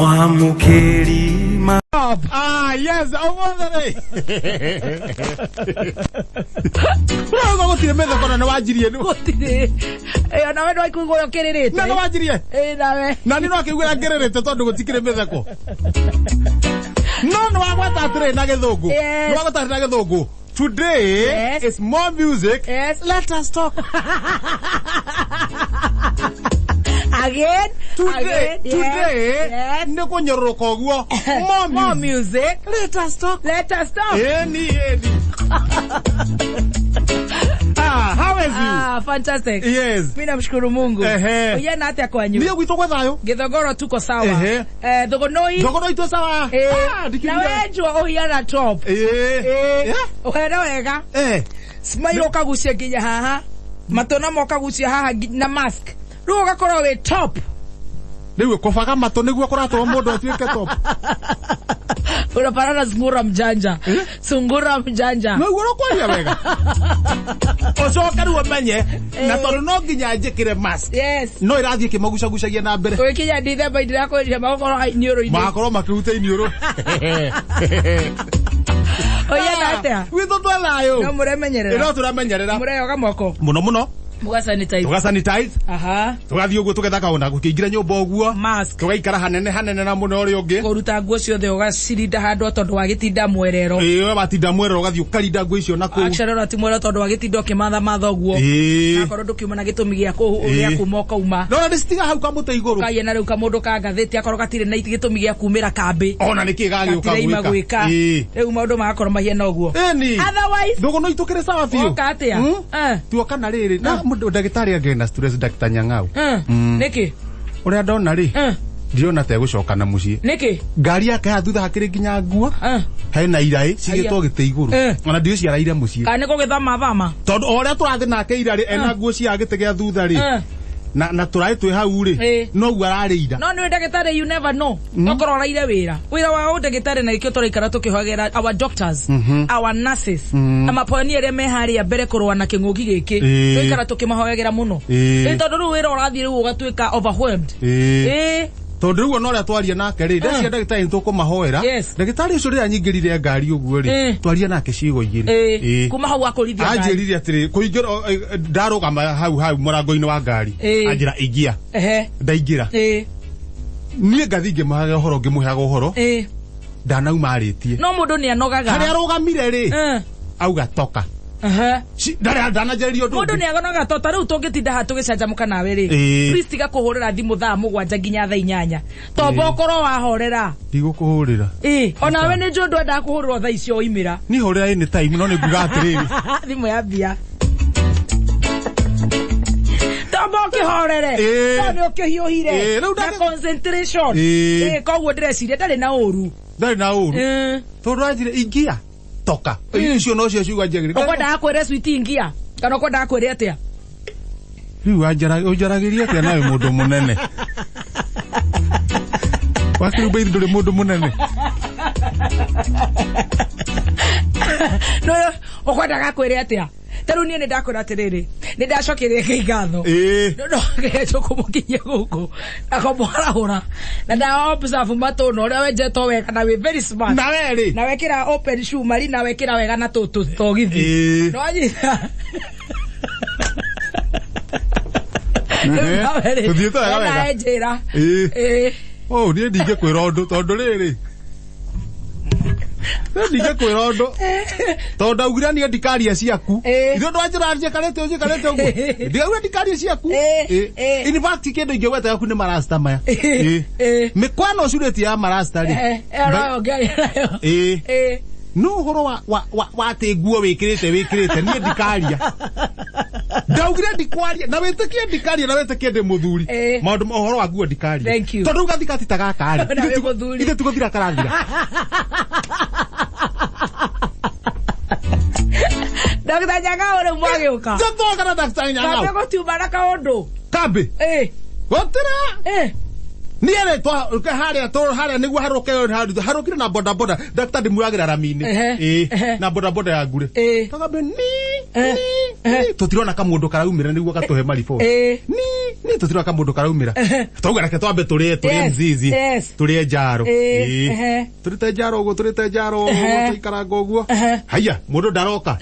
Mwamukeri yes, over Wewe gutire metha kono na wajirie nu. Gutire. Na wewe ndoi kuigoyo kirerete. Na wajirie. Nawe. Na ni no akiguira ngererete tondu gutikire metha ko. No wagwata atire na githungu. No wagwata na githungu. Today is more music. Yes. Let us talk. Again. Today. Yes. Ndiko nyororoka oguo. More music. Let us talk. Any. How is you? Fantastic. Yes. Mimi namshukuru Mungu. Oye na hata kwanyu. Niyo gwito kwa thayo. Githogoro tuko sawa. Thogonoi. Thogonoi tu sawa. Na wenjwa ohiana top. Ohera wega. Smile okagucia nginya haha. Matona mokagucia haha na mask. Ruo gakoro we top. Niwe kofaga mato niguo koratwo mundu atuike top. Unaparana sungura mjanja. Sungura mjanja. No igoro kwaria wega. Osoka ruo menye na tondu no nginya njikire mask. Yes. No irathie kimagucagucagia na mbere. Wikinya December ndirako ndia magokoro inioro-ini. Makoro makiruta inioro. Oya natia. Witho twalayo. No muremenyerera. No turamenyerera. Mureyoga moko. Muno. Mugasanitize. Aha. Tugathie uguo tugetha kauna gukingira nyumba uguo. Mask. Tugaikara hanene na muno uri ungi. Kuruta nguo ciothe ugacirinda handu tondu wagitinda mwerero. We watinda mwerero ugathie ukarinda nguo icio naku. Actually ati mwerero tondu wagitinda kimatha uguo. Na korwo ndukiuma na gitumi gia kuma ukauma. No na stiga hau kamuta iguru. Kaye na riu kamundu ka ngatheti akorwo gatire na gitumi gia kumira kambi. Ona niki gagi gwika. Riu maundu magakorwo mahiena uguo. Otherwise ndugu itukire sawa biu. Okatia. Tuoka na riri. Na ndagitari agena stress Dr. Njung'wa. Niki? Uria ndona ri. Ndiona te gucoka na mucii. Niki? Ngari yake hathutha hakiri nginya nguo. Hena irai cigitwo gite iguru. Ona ndio ciaraire mucii. Kana niko githama. Tondu oria turathi nake irari ena nguo cia gite gia thutha ri. Na turai twi hau ri. No gu ararĩira. No ni ndagitari you never know. Okorwo raire wira wa ndagitari na ikio turaikara tukihogera our doctors, our nurses. Amaponi ere me haria mbere kurwa na king'uki giki. Tuikara tukimahogera muno. Tondu ru wira urathie ru ugatuika overwhelmed. Tondu ruo no ria twaria nake ri ndacia ndagitari tukumahoera. Ndagitari ucio ria nyingirire ngari uguo ri twaria nake cigo igiri. Kuma hau akurithia ngari. Anjirire atiri kuingira ndarugama hau murango-ini wa ngari. Anjira ingia. Ndaingira. Nie ngathinge mahaga uhoro ngimuheaga uhoro. Ndanauma aritie. No mundu ni anogaga. Haria arugamire ri. Auga toka. Ndanajerio ndu. Mundu ni agonaga tota riu tungitinda ha tugicanjamuka nawe ri. Please tiga kuhurira thimu thaa 7 nginya thaa 8. Tombo korwo wahorera. Ndigukuhurira. Ona we ni njundu enda kuhurira thaa icio imira. Ni horera any time no ni nguga atiriri. Thimu ya bia. Tombo kihorere. Ni ukihiuhire. Na concentration. Koguo ndireciria ndari na uru. Ndari na uru. Tondu ajire ingia. Toka. Icio no cio ciuga njegere. Ukwenda akwire sweet ingia. Kana ukwenda akwire atia? Riu anjaragiria atia nawe mundu munene. Wakirumba nduri mundu munene. No, ukwenda akwire atia? Taru ni ndakwira atiriri. Ni ndacokire ngatho. No ngecho kumukinyia guku. Akomorahura. Na nda observe matono uria wenjeto wega na we very smart. Na weri. Na wekira open shoe mari na wekira wega na tutu thogithi. No anyita. Tuthieto wega wega. Na enjira. Oh, ni ndinge kwira undu tondu riri. Ndinge kwira undu. Tondu augira ni ndikaria ciaku. Ithu ndwanjiraria karete uguo. Ndiauga ndikaria ciaku. In fact kindu ingeweta yaku ni marasta maya. Mikwano cureti ya marasta ri. No horo wa te nguo wikirite ni ndikaria. Ndaugira ndikwaria na wetikie ndikaria na wetikie ndi muthuri. Maundu horo wa nguo ndikaria. Tondu gathikati tagakari. Ithe tuguthira karathira. Dr. Njung'wa ore mwagiuka. Njoto kana Dr. Njung'wa. Kabe gotiuma na kaundu. Kabe. Gotira. Niere twa haria niguo harukire na boda Dr. ndimuragira ramini. Na boda ya ngure. Kabe ni tutirona kamundu karaumira niguo gatuhe marifo. Ni ni tutira kamundu karaumira tauga reke twambe turie mzizi turie njaro turite njaro ugo tuikaranga uguo haya mundu ndaroka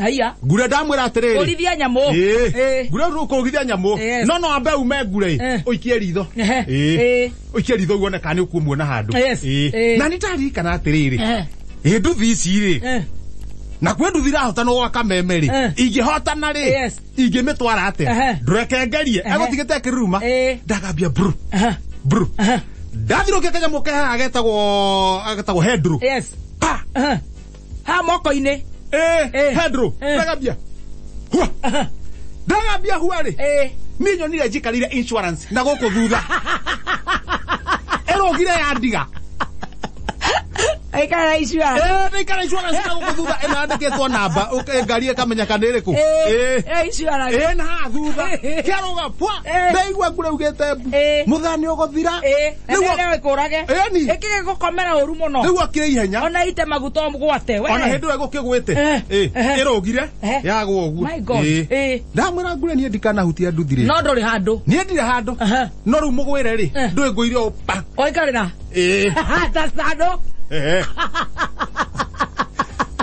ngure ndamwira atiriri urithia nyamu ngure rukugithia nyamu no ambe ume ngure uikie ritho uikie ritho uone kana ukumuona handu na nitarikana atiriri nduthi ici ri na kwe nduthi rahota no gwaka memeri ingihotana ri ingimitwara ate ndrekengerie agotigite kiruma ndagambia bru ndathiruke Canjamuka agetagwo Hedru ha moko-ini Hedru ndagambia huari ni nyonire njikarire insurance na guku thutha erogire ya ndiga aikara insurance na guku thutha enandiketwo namba ngari ikamenya kana iriku insurance na thutha kiaruga pwa ndaigua ngure ugite muthani uguthira niwe kurage ikige gukomera uru muno niwe akire ihenya ona ite maguto gwate we ona hindu egukigwite irogire yagwo uguo ndamwira ngure nie ndikana hutia nduthire no nduri handu nie ndire handu no ru mugwire ri ndui nguire upa oikarira tasado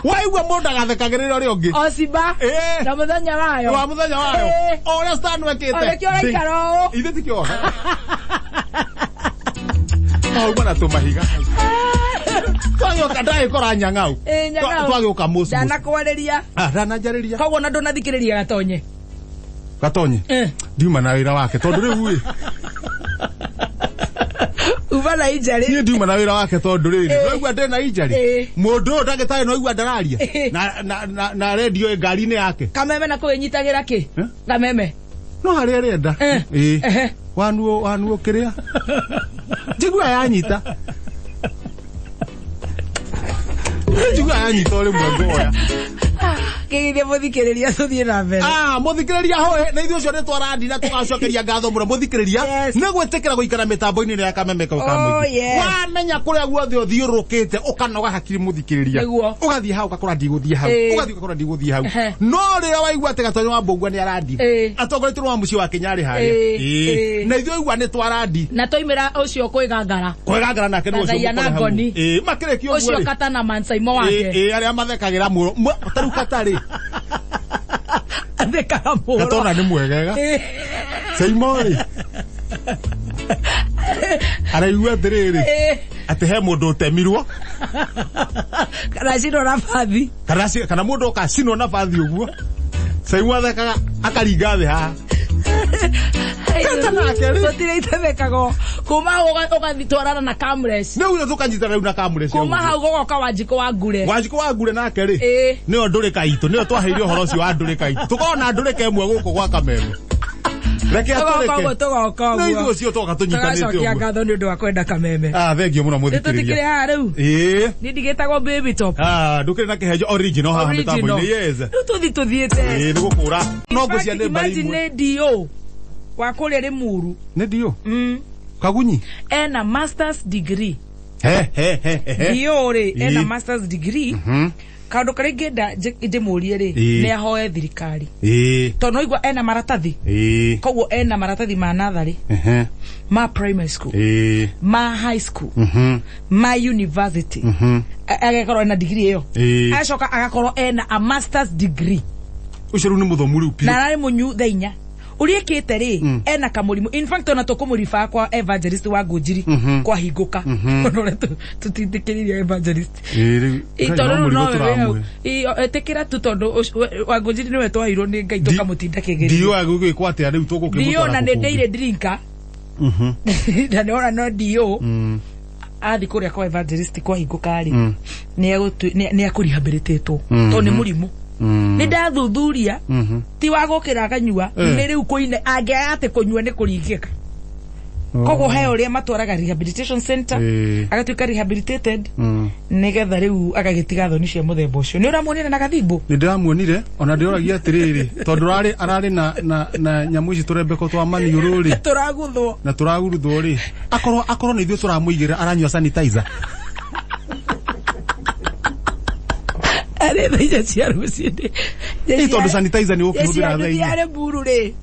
waigua mundu agathekagirira uri ungi osiba na muthenya wayo ora stand wekite ora kiora ikaro ithe tikio bwana tumahiga twagio kadai kora nyang'au twagio kamusu dana kwaleria dana njariria koguo na ndunathikiriria gatonye ndiuma na wira wake tondu riu ubana injari ni ndiuma na wira wake tondu riri noigua ndena injari mundu ndagitari noigua ndararia na radio ngari-ini yake kameme na kunyitagira ki kameme no hari arenda wanu kiria njigua yanyita uri mwengo oya kigithia muthikiriria tuthie na mbere muthikiriria hohe na ithuĩ cio nĩ twarandina tũgacokeria ngatho mũno muthikiriria nĩ gwĩtĩkĩra gũikara mĩtambo-inĩ ĩrĩa ya Kameme kamũingĩ wamenya kũrĩa guothe ũthiũrũrũkĩte ũkanoga hakiri muthikiriria ũgathiĩ hau ũgakora ndigũthiĩ hau ũgathiĩ ũgakora ndigũthiĩ hau no rĩrĩa waigua atĩ Gatonyo wa Mbũgua nĩ arandi atongoretio wa mũciĩ wa Kinyarĩ harĩa na ithuĩ igua nĩ twarandi na toimĩra ũcio kwĩgangara nake nĩ ũcio makĩrĩkio ũcio kata na mansaimo wake arĩa mathekagĩra mũro tarĩu katarĩ athekaga mũro Gatona nĩ mwegega Saimori araigua atĩrĩrĩ atĩ he mũndũ ũtemirwo kana cinwo na bathi kana mũndũ ũkacinwo na bathi ũguo Saimũ athekaga akaringa thĩ haha totire itethekago kuma ugathitwarana na Kamres nä u tukanyitana rä u na Kamres kuma hau gogoka Wanjikũ wa ngure nake rä nä o ndå rä ka itå nä o twaheire å horo å cio wa ndå rä ka itå tå korwo na ndå rä ka ĩmwe gå kå gwa Kameme reke atå rä ke cio twoka tå nyitanä ngatho nä å ndå wa kwenda Kameme thengio må no må thikä haha rä u nä ndigätagwo baby top ndå kä rä na Kihenjo original haha mä tambo-inä rä u tå thiä te nä gå kå ra no ngå cia nä mbari imwe dio wa kuria ri muru ne dio Kagunyi ena masters degree dio ri ena masters degree kaundu kari ngenda ndimurie ri ni ahoe thirikari to no igwa ena maratathi koguo ena maratathi ma nathari ma primary school ma high school ma university agakorwo ena degree iyo acoka agakorwo ena a masters degree ucio ni muthomu riu na nari munyu thainya uriekete ri ena kamurimu in fact ona tukumurifa kwa Evangelist wa Ngũnjiri kwa hingũka onore tutindikiriria Evangelist itono no etekira tu tondu wa Ngũnjiri niwe twahirwo ni Ngai tukamutinda kigerio dio agugikwa ati ari tugukimutara dio na ndeire drinka na nora no dio athi kuria kwa Evangelist kwa hingũka ri ni akurehabilitate to ni murimu ni ndathuthuria ti wa gukira kanyua ni riu kuine angeaya ati kunyua ni kuringika koguo he uria matwaraga rehabilitation center agatuika rehabilitated nigetha riu agagitiga thoni cia muthemba ucio ni uramuonire na gathimbo ni ndiramuonire ona ndioragia atiriri tondu arari na nyamu ici turembeko twa maniuru ri turaguthwo ri akorwo ni ithuĩ turamuigira aranyua sanitizer are thaija cia ruciinde tondu sanitizer ni ukihuthira thaija are mburu ri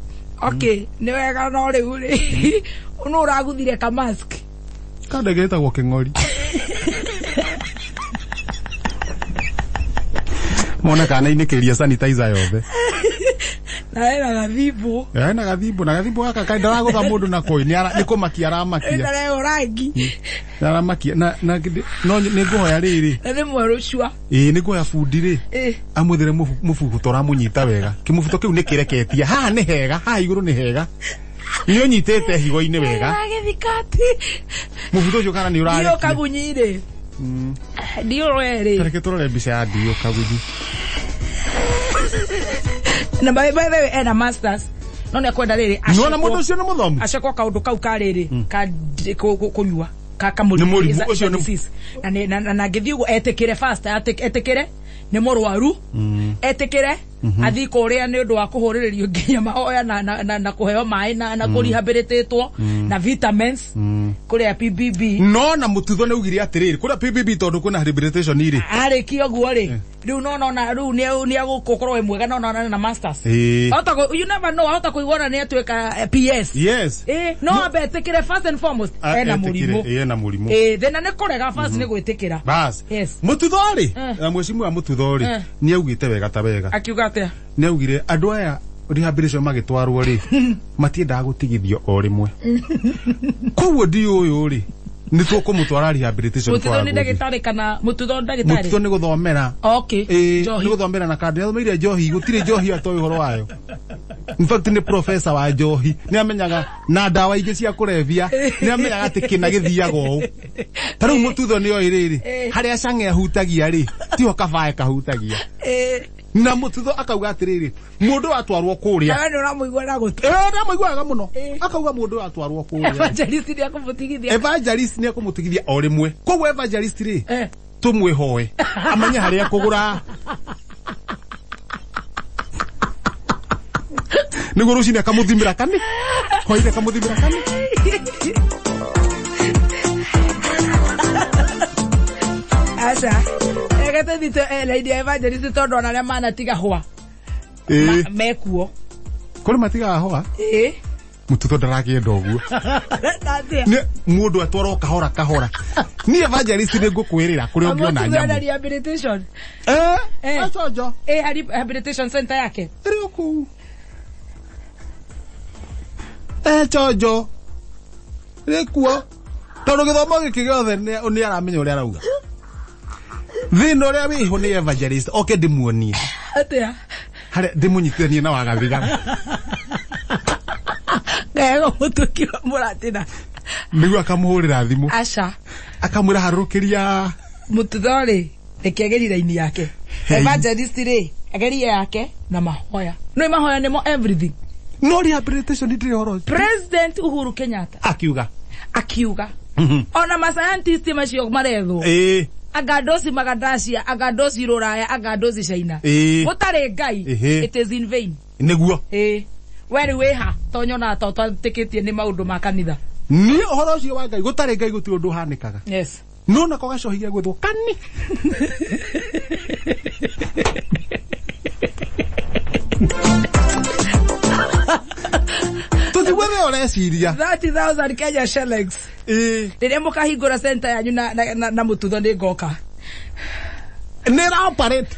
Okay, ni wega no riu ri. Uno uraguthire ka mask. Kada geta gwo king'ori. Mona kana inikiria sanitizer yothe. Na ena gathibu. Na gathibu gaka kaida ragutha mundu na koi ni kumakia aramakia. Ena leo rangi. Na aramakia na no ni nguhoya riri. Na ni mweru cua. Ni nguhoya fundi ri. Amuthire mubuto ramunyita wega. Kimubuto kiu ni kireketia. Ha ni hega, ha iguru ni hega. Ni unyitete higo-ini wega. Agithikati. Mubuto ucio kana ni urare. Dio kagunyire. Dio rere. Tareke turore mbica ya dio kagunyi. Na by the way ena masters no ne kwenda riri no mundu ucio ni muthomu acekwa kaundu kau ka riri ka kunyua ka kamuri ucio ni na ngithiugo etekire fast etekire ni murwaru etekire athi kuria ni undu wa kuhuriririo nginya mahoya na kuheo mai na kurehabilitatwo na vitamins kuria PBB no na Mututho neugire atiriri kuria PBB tondu kuna rehabilitation iri ari kioguo ri riu no riu ni agukorwo mwega no na masters auta you never know auta kuigona ni atweka PS yes no abetekire first and foremost ena murimu then ne kurega first ni gwitikira bas yes Mututho ri mwecimu wa Mututho ri ni augite wega ta wega akiuga atia ni augire andu aya rehabilitation magitwarwo ri matiendaga gutigithio o rimwe koguo ndi uyu ri ni tukumutwara rehabilitation Mututho ni ndagitari kana Mututho ndagitari Mututho ni guthomera okay ni guthomera na kandi athomeire njohi gutire njohi atoy horo wayo in fact ni professor wa njohi ni amenyaga na ndawa ingi cia kurevia ni amenyaga ati kina githiaga u taru Mututho ni oiriri haria cange hutagia ri tiho kabae kahutagia na Mututho akauga atiriri mundu atwarwo kuria na wewe uramuigwa na gutu na muigwaga muno akauga mundu atwarwo kuria evangelist ni akumutigithia o rimwe koguo evangelist ri tumwihoe amanye haria kugura nigo rucini akamuthimira kani hoire akamuthimira kani asa egete dito lady evangelist tondo na mana tiga hwa mekuo kuri matiga hwa Mututho ndarakienda uguo ni mundu atwaro kahora ni evangelist ni ngukwirira kuri ungiona nyamu na rehabilitation achojo rehabilitation center yake riuku chojo rikuo tondu githomo giki giothe ni aramenya uria arauga thino ria wiho ni evangelist oke ndimuonie atia hare ndimunyitithanie na wagathiga ngego mutuki muratina nigu akamuhurira thimu acha akamwira harukiria Mututho ri ekiagerira ini yake evangelist ri ageria yake na mahoya no mahoya nimo everything no rehabilitation ndire horo President Uhuru Kenyatta akiuga ona ma scientist macio maretho agadosi magadacia agadosi ruraya agadosi China gutare ngai it is in vain niguo weri weha tonyona tatikitie ni maundu ma kanitha ni horo ucio wa ngai gutare ngai guti undu hanikaga yes no nako gacohigia gwithwo kani tutigwethe oreciria 30,000 Kenya shillings rĩrĩa mũkahingũra center yanyu na Mututho nĩ ngoka nĩ ra operate